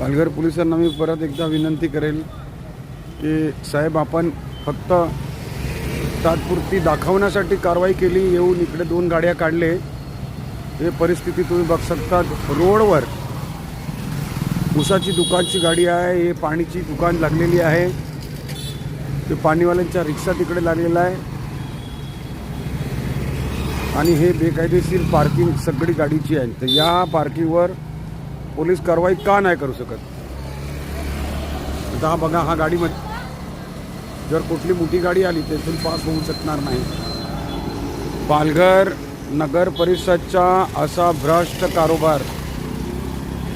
पालघर पोलिसांना मी परत एकदा विनंती करेल की साहेब, आपण फक्त तात्पुरती दाखवण्यासाठी कारवाई केली, येऊन इकडे 2 गाड्या काढले. हे परिस्थिती तुम्ही बघू शकता. रोडवर उसाची दुकानची गाडी आहे, हे पाणीची दुकान लागलेली आहे, ते पाणीवाल्यांच्या रिक्षा तिकडे लागलेला आहे आणि हे बेकायदेशीर पार्किंग सगळी गाडीची आहे. तर या पार्किंगवर पोलीस कारवाई का नाही करू शकत? आता बघा, हा गाडीमध्ये जर कुठली मोठी गाडी आली तर इथून पास होऊ शकणार नाही. पालघर नगर परिषदचा असा भ्रष्ट कारभार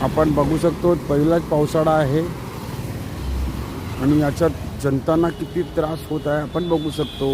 आपण बघू शकतो. पहिलाच पावसाळा आहे आणि याच्यात जनतांना किती त्रास होत आहे आपण बघू शकतो.